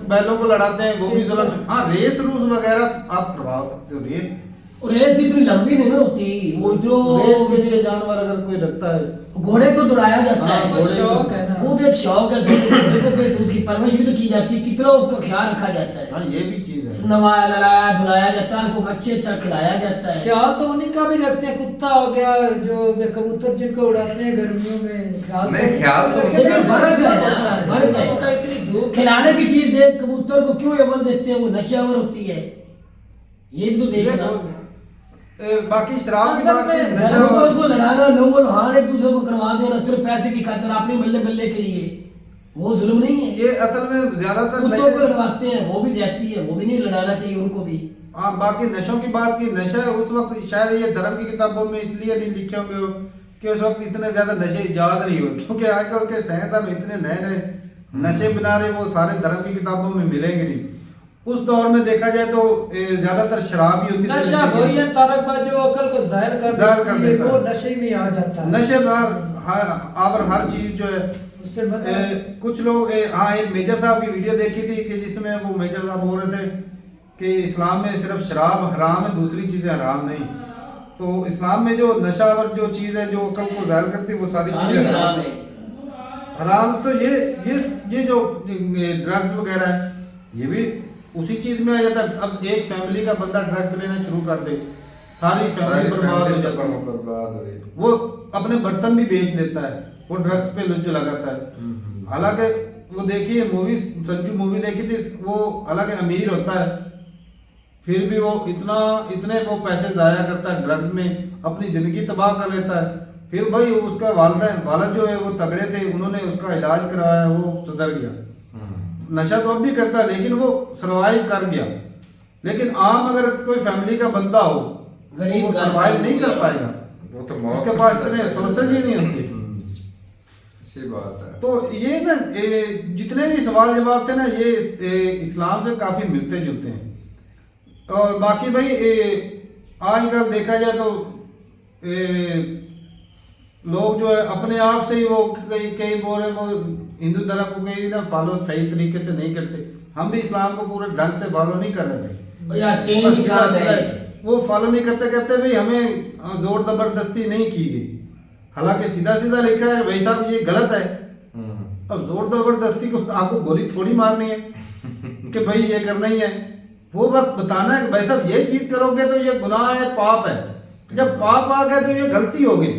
बैलों को लड़ाते हैं वो भी जुल्म है। हाँ, रेस रूस वगैरह आप करवा सकते हो, रेस और रेस इतनी लंबी नहीं ना होती, वो रेस के जो लिए जानवर अगर कोई रखता है, घोड़े को दौड़ाया जाता हाँ, है, वो शौक है ना। वो तो एक शौक है, घोड़े को फिर उसकी परवरिश भी तो की जाती है, कितना उसका ख्याल रखा जाता है, हाँ ये भी चीज है। नवाया लड़ाया धुलाया जाता है, उसको अच्छे अच्छा खिलाया जाता है। ख्याल तो उन्हीं का भी रखते हैं, कुत्ता हो गया, जो कबूतर जिनको उड़ाते हैं गर्मियों में, ख्याल नहीं, ख्याल तो रखते हैं। लेकिन फर्क है ना, फर्क है। उनका इतनी धूप खिलाने की चीज देख, कबूतर को क्यों एवल देते हैं, वो नशावर होती है, ये भी तो देखना। बाकी शराब की असल बात में की, धर्म नशा लोगों को लड़ाना, लोगों हार एक दूसरे को करवा देना सिर्फ पैसे की खातिर, अपने बल्ले बल्ले के लिए, वो जुल्म नहीं है। ये असल में ज्यादातर कुत्तों को नशे- लड़वाते हैं, वो भी ज्यादती है, वो भी नहीं लड़ाना चाहिए उनको भी। हाँ, बाकी नशों की बात की, नशा उस वक्त शायद ये धर्म की किताबों में इसलिए नहीं लिखे होंगे हो कि उस वक्त इतने ज्यादा नशे इजाद नहीं हुए, क्योंकि आजकल के साइंसदान इतने नए नए नशे बना रहे, वो सारे धर्म की किताबों में मिलेंगे नहीं। उस दौर में देखा जाए तो ज्यादातर शराब ही होती थी। नशा वही है तारकबाज जो अकल को जाहिर कर जाहिर कर देती है, देता वो है। नशे में आ जाता है। नशेदार और हर चीज जो है उससे मतलब कुछ लोग हाँ, एक मेजर साहब की वीडियो देखी थी कि जिसमें वो मेजर साहब बोल रहे थे कि इस्लाम में सिर्फ शराब हराम है, दूसरी चीजें हराम नहीं। तो इस्लाम में जो नशावर जो चीज है, जो अकल को जाहिर करती है, वो सारी सारी चीजें हराम हराम है। हराम। तो ये जो ड्रग्स वगैरह है, ये भी उसी चीज में आ जाता है। अब एक फैमिली का बंदा ड्रग्स लेना शुरू कर दे, सारी फैमिली बर्बाद हो जाती है। बर्बाद हो गई। वो अपने बर्तन भी बेच देता है, वो ड्रग्स पे जो लगाता है। हालांकि वो देखिए मूवी, संजू मूवी देखी थी, वो हालांकि अमीर होता है फिर भी वो इतने वो पैसे जाया करता है ड्रग्स में, अपनी जिंदगी तबाह कर लेता है। फिर भाई उसका वालिद जो है वो तगड़े थे, उन्होंने उसका इलाज करवाया, वो सुधर गया। नशा तो अब भी करता है लेकिन वो सर्वाइव कर गया। लेकिन आम अगर कोई फैमिली का बंदा हो, गरीब वो सर्वाइव नहीं कर पाएगा, वो तो मौत उसके पास इतने सोर्सेज ही नहीं होते। अच्छी बात है। तो ये ना जितने भी सवाल जवाब थे ना, ये इस्लाम से काफी मिलते जुलते हैं। और बाकी भाई आजकल देखा जाए तो लोग जो है अपने आप से ही वो कई बोल रहे वो हिंदू धर्म को कहीं ना फॉलो सही तरीके से नहीं करते। हम भी इस्लाम को पूरे ढंग से फॉलो नहीं कर रहे थे यार सेम ही काम है। वो फॉलो नहीं करते कहते भाई हमें जोर जबरदस्ती नहीं की गई, हालांकि सीधा सीधा लिखा है भाई साहब ये गलत है। अब जोर जबरदस्ती को आपको गोली थोड़ी मारनी है कि भाई ये करना ही है, वो बस बताना है कि भाई साहब ये चीज करोगे तो ये गुनाह है, पाप है। जब पाप आ गया तो ये गलती हो गई,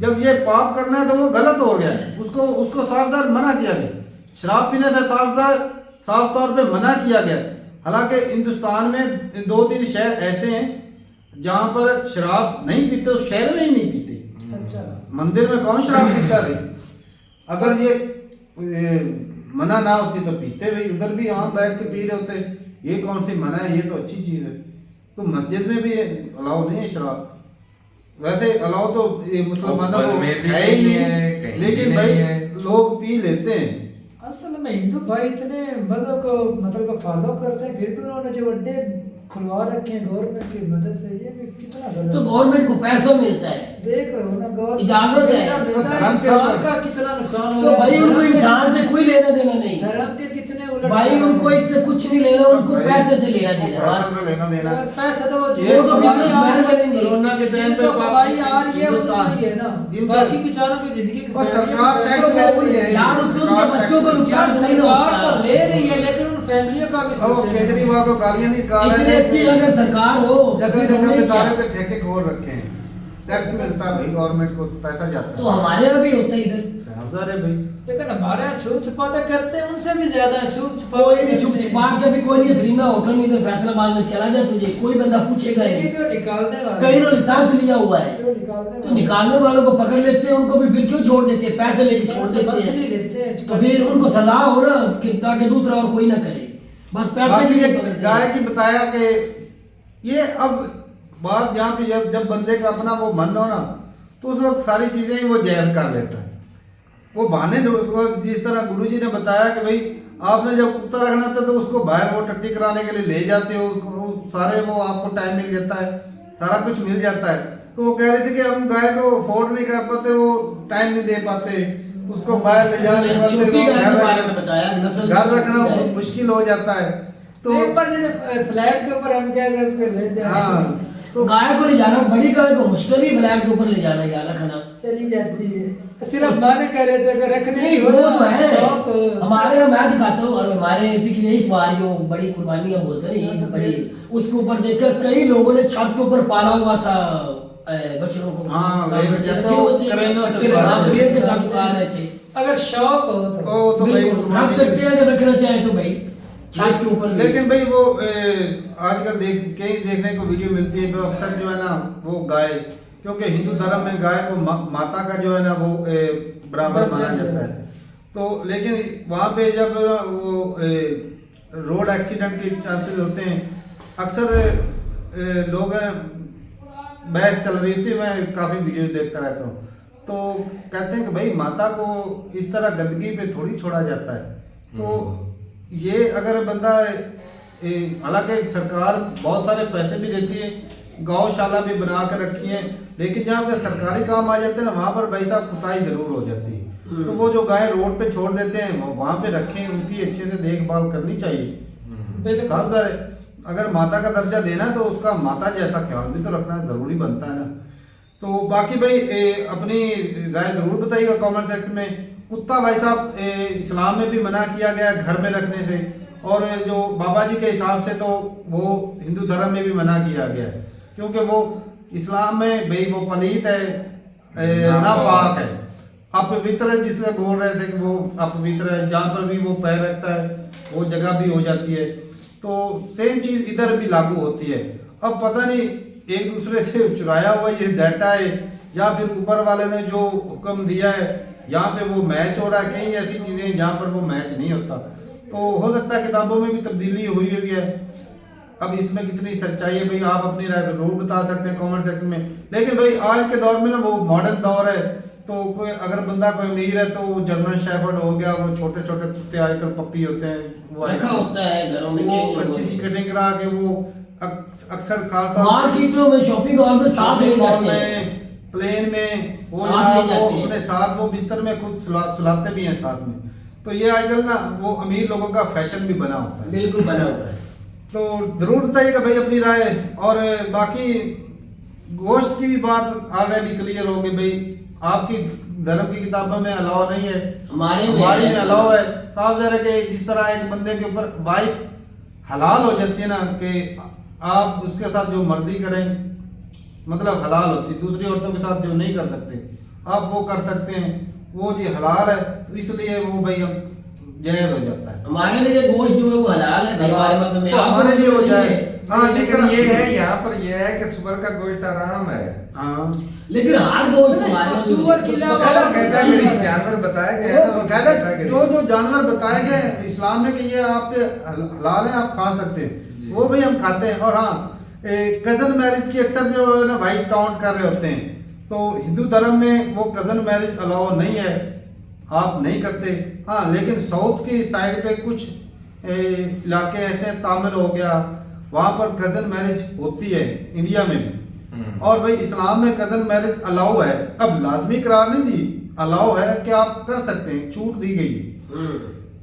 जब ये पाप करना है तो वो गलत हो गया, उसको साफ मना किया गया। शराब पीने से साफ तौर पे मना किया गया। हालांकि हिंदुस्तान में 2-3 शहर ऐसे हैं जहां पर शराब नहीं पीते, उस शहर में ही नहीं पीते। अच्छा, मंदिर में कौन शराब पीता है भाई? अगर ये मना ना होती तो पीते भाई, उधर भी आम बैठ के पी रहे होते। ये कौन सी मना है, ये तो अच्छी चीज है। तो मस्जिद में भी अलाउ नहीं है शराब, वैसे अलाउ तो ये मुसलमानों को है ही नहीं, लेकिन भाई लोग पी लेते हैं। असल में हिंदू भाई इतने मतलब को फॉलो करते हैं, फिर भी उन्होंने जो अड्डे खुलवा रखे हैं गवर्नमेंट की मदद से, ये भी कितना गलत। तो गवर्नमेंट को पैसा मिलता है, देख रहे हो ना, गवर्नमेंट इजाजत है। इंसान का कितना नुकसान हो तो भाई उनको इंसान से कोई लेना देना नहीं। धर्म के कितने उलट भाई उनको इससे कुछ नहीं लेना, उनको पैसे से लेना देना बस। लेना देना अगर पैसा तो वो तो बिजनेसमैन बनेंगे। कोरोना के टाइम पे कमाई आ रही है उतना ही है ना, बाकी बेचारों की जिंदगी की बस फैमिली सरकार में टैक्स लेती है यार उससे उनके बच्चों को नुकसान नहीं सरकार होता। तो ले रही है लेकिन उन फैमिलियों का भी वो सोचें। केजरीवाल को गालियां निकाल रहे इतनी अच्छी हैं, अगर सरकार हो जगह तो जगह हमने बेचारे क्या? पे ठेके खोल रखे हैं, टैक्स मिलता है भाई गवर्नमेंट को, पैसा जाता तो है। हमारे यहाँ भी होता है इधर। समझा रहे भाई, लेकिन हमारे यहाँ छुप छुपाते करते हैं, उनसे भी ज्यादा छुप छुपा कोई नहीं छुप छुपा के भी कोई नहीं, श्रीना होटल में इधर फैसलाबाद में चला जाए तुझे कोई बंदा पूछेगा नहीं। जो निकालने वाले कहीं ने लाइसेंस लिया हुआ है जो निकालने तो निकालने वालों को पकड़ लेते हैं, उनको भी फिर क्यों छोड़ देते हैं? पैसे लेके छोड़ देते मंथली हैं। लेते हैं तो फिर उनको सजा हो ना कि ताकि दूसरा और कोई ना करे, बस पैसे के लिए पकड़ते गाय हैं। की बताया कि ये अब बात जहाँ पे जब बंदे का अपना वो मन हो ना, तो उस वक्त सारी चीजें ही वो जहर कर लेता है। वो बहाने जिस तरह गुरुजी ने बताया कि भाई आपने जब कुत्ता रखना था तो उसको बाहर वो टट्टी कराने के लिए ले जाते हो, सारे वो आपको टाइम मिल जाता है, सारा कुछ मिल जाता है। तो वो कह रहे थे कि हम गाय को अफोर्ड नहीं कर पाते, वो टाइम नहीं दे पाते, उसको बाहर ले जाने छोटी गाय के बारे में बताया, नस्ल घर रखना मुश्किल हो जाता है। तो एक बार जैसे फ्लैट के ऊपर हम कह रहे हैं उसको ले जाए, हाँ, तो गाय को ले जाना, बड़ी गाय को मुश्किल ही फ्लैट के ऊपर ले जाना या रखना। चली जाती है। सिर्फ माने कह रहे थे अगर रखने नहीं की वो हो तो ना, है शौक हो। हमारे यहाँ, मैं दिखाता हूँ और हमारे पिछले इस बार जो बड़ी कुर्बानियां बोलते हैं ना, ईद बड़ी, उसके ऊपर देखकर कई लोगों ने छत के ऊपर पाला हुआ था बच्चों को। हाँ, बच्चे रखे होते हैं, करेंगे उससे कट्टे में, हाँ, पाला पेड़ के साथ पाल रहे थे। अगर शौक हो तो तो भाई बिल्कुल रख सकते हैं, अगर रखना चाहे तो भाई छत के ऊपर। लेकिन भाई वो आजकल कई देखने को वीडियो मिलती है, वो अक्सर जो है ना वो गाय, क्योंकि हिंदू धर्म में गाय को माता का जो है ना वो बराबर माना जाता है। तो लेकिन वहाँ पे जब वो रोड एक्सीडेंट के चांसेस होते हैं, अक्सर लोग बहस चल रही थी, मैं काफ़ी वीडियोस देखता रहता हूँ, तो कहते हैं कि भाई माता को इस तरह गंदगी पे थोड़ी छोड़ा जाता है। तो ये अगर बंदा, हालांकि सरकार बहुत सारे पैसे भी देती है, गौशाला भी बना कर रखी है, लेकिन जहाँ पे सरकारी काम आ जाते हैं ना, वहाँ पर भाई साहब कुताई जरूर हो जाती है। तो वो जो गाय रोड पे छोड़ देते हैं वहाँ पे रखें, उनकी अच्छे से देखभाल करनी चाहिए। साफ सारे अगर माता का दर्जा देना है तो उसका माता जैसा ख्याल भी तो रखना जरूरी बनता है ना। तो बाकी भाई अपनी राय जरूर बताइएगा कमेंट सेक्शन में। कुत्ता भाई साहब इस्लाम में भी मना किया गया घर में रखने से, और जो बाबा जी के हिसाब से तो वो हिंदू धर्म में भी मना किया गया है, क्योंकि वो इस्लाम में भाई वो पलीत है नापाक है, अपवित्र है, जिससे बोल रहे थे कि वो अपवित्र है, जहाँ पर भी वो पैर रखता है वो जगह भी हो जाती है। तो सेम चीज़ इधर भी लागू होती है। अब पता नहीं एक दूसरे से चुराया हुआ ये डाटा है या फिर ऊपर वाले ने जो हुक्म दिया है यहाँ पे वो मैच हो रहा है, कहीं ऐसी चीज़ें जहाँ पर वो मैच नहीं होता। तो हो सकता है किताबों में भी तब्दीली हुई है। अब इसमें कितनी सच्चाई है भाई, आप अपनी राय जरूर बता सकते हैं कमेंट सेक्शन में। लेकिन भाई आज के दौर में ना वो मॉडर्न दौर है, तो कोई अगर बंदा कोई अमीर है तो जर्मन शेफर्ड हो गया, वो छोटे छोटे कुत्ते आजकल पप्पी होते हैं वो रखा होता है घरों में, वो अच्छी सी कटिंग करा के वो अक्सर खास मार्केटों में शॉपिंग मॉल में साथ ले जाते हैं, प्लेन में वो साथ ले जनाब वो जाते हैं। अपने साथ वो बिस्तर में खुद सुलाते भी हैं साथ में। तो ये आजकल ना वो अमीर लोगों का फैशन भी बना होता है। बिल्कुल बना हुआ है। तो जरूर बताइएगा भाई अपनी राय। और बाकी गोश्त की भी बात ऑलरेडी क्लियर हो गई भाई, आपकी धर्म की किताबों में अलाउ नहीं है, हमारे में अलाउ है। साफ ज़ाहिर है कि जिस तरह एक बंदे के ऊपर वाइफ हलाल हो जाती है ना, कि आप उसके साथ जो मर्जी करें, मतलब हलाल होती है, दूसरी औरतों के साथ जो नहीं कर सकते आप वो कर सकते हैं, वो जी हलाल है, तो इसलिए वो भाई हम जायज़ हो जाता है। हमारे लिए गोश्त जो है वो हलाल है भाई, हमारे मज़हब में। तो हमारे लिए हो जाए। हाँ, जिस लेकिन तरह- ये है यहाँ पर ये है कि सुअर का गोश्त आराम है। हाँ लेकिन हर गोश्त हमारे सुअर के अलावा कैटेगरी जानवर बताया गया है ना, वो बकायदा कैटेगरी। जो जानवर बताए गए इस्लाम में कि ये आप पे हलाल है, आप खा सकते हैं, वो भी हम खाते हैं। और हाँ, कजन मैरिज की अक्सर जो है ना भाई टाउंट कर रहे होते हैं, तो हिंदू धर्म में वो कजन मैरिज अलाउ नहीं है, आप नहीं करते। हाँ, लेकिन साउथ की साइड पे कुछ इलाके ऐसे तामिल हो गया, वहाँ पर कजन मैरिज होती है, इंडिया में भी। और भाई इस्लाम में कजन मैरिज अलाउ है, अब लाजमी करार नहीं दी, अलाउ है कि आप कर सकते हैं, छूट दी गई है।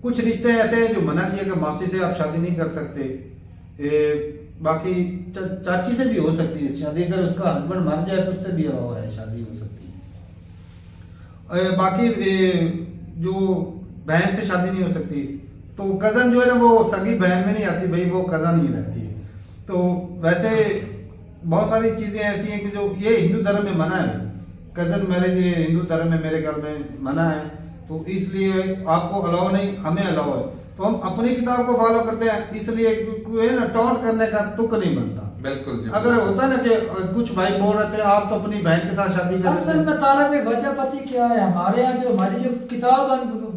कुछ रिश्ते ऐसे हैं जो मना किया कि मासी से आप शादी नहीं कर सकते। बाकी चाची से भी हो सकती है शादी, अगर उसका हस्बैंड मर जाए तो उससे भी अलाउ है, शादी हो सकती है। बाकी जो बहन से शादी नहीं हो सकती, तो कज़न जो है ना वो सगी बहन में नहीं आती भाई, वो कज़न ही रहती है। तो वैसे बहुत सारी चीज़ें ऐसी हैं कि जो ये हिंदू धर्म में मना है, कज़न मैरिज हिंदू धर्म में मेरे ख्याल में मना है, तो इसलिए आपको अलाउ नहीं, हमें अलाउ है। तो हम अपनी किताब को फॉलो करते हैं, इसलिए कोई ना टॉन्ट करने का तुक नहीं बनता। बिल्कुल जी, अगर होता ना कि कुछ भाई बोल रहे थे आप तो अपनी बहन के साथ शादी कर असल में तारा कोई वजह पति क्या है, हमारे यहाँ जो हमारी जो किताब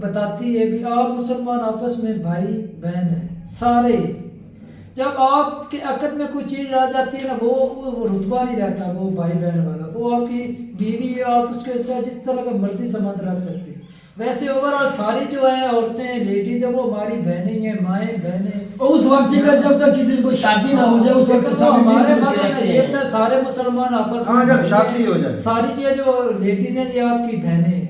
बताती है भी आप मुसलमान आपस में भाई बहन है सारे। जब आपके अकद में कोई चीज़ आ जाती है ना, वो रुतबा नहीं रहता वो भाई बहन वाला, वो आपकी बीवी है, आप उसके साथ जिस तरह का मर्जी संबंध रख सकते हैं। वैसे ओवरऑल सारी जो है औरतें लेडीज है वो हमारी बहनें हैं, माएँ बहनें। उस वक्त का जब तक किसी को शादी ना हो जाए उस वक्त तो सब हमारे मिलजुल के मज़हब में रहते ये हैं। था सारे मुसलमान आपस हाँ, में जब शादी हो जाए सारी चीजें जो लेडीज हैं ये आपकी बहनें हैं।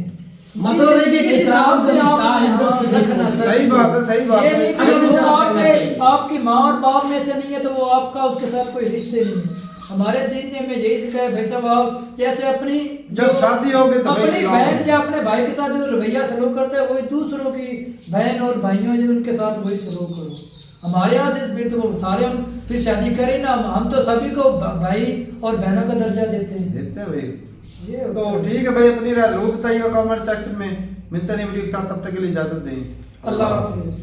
मतलब है कि इस्लाम से रिश्ता है, इज्जत से रखना सही बात है, सही बात ये है। नहीं कि अगर वो उसका आप करना में चाहिए। आपकी माँ और बाप में से नहीं है तो वो आपका उसके साथ कोई रिश्ते नहीं है। हमारे दीन ने हमें यही सिखाया भाई साहब, आप जैसे अपनी जब शादी हो गई तो भाई अपनी खिलाओ। बहन जो अपने भाई के साथ जो रवैया सलूक करते हैं वही दूसरों की बहन और भाइयों जो उनके साथ वही सलूक करो। हमारे यहाँ से फिर तो सारे हम फिर शादी करें ना, हम तो सभी को भाई और बहनों का दर्जा देते हैं भाई। ये तो ठीक है भाई, अपनी राय जरूर बताइएगा कमेंट सेक्शन में। मिलते हैं वीडियो के साथ, तब तक के लिए इजाजत दें। अल्लाह हाफिज़।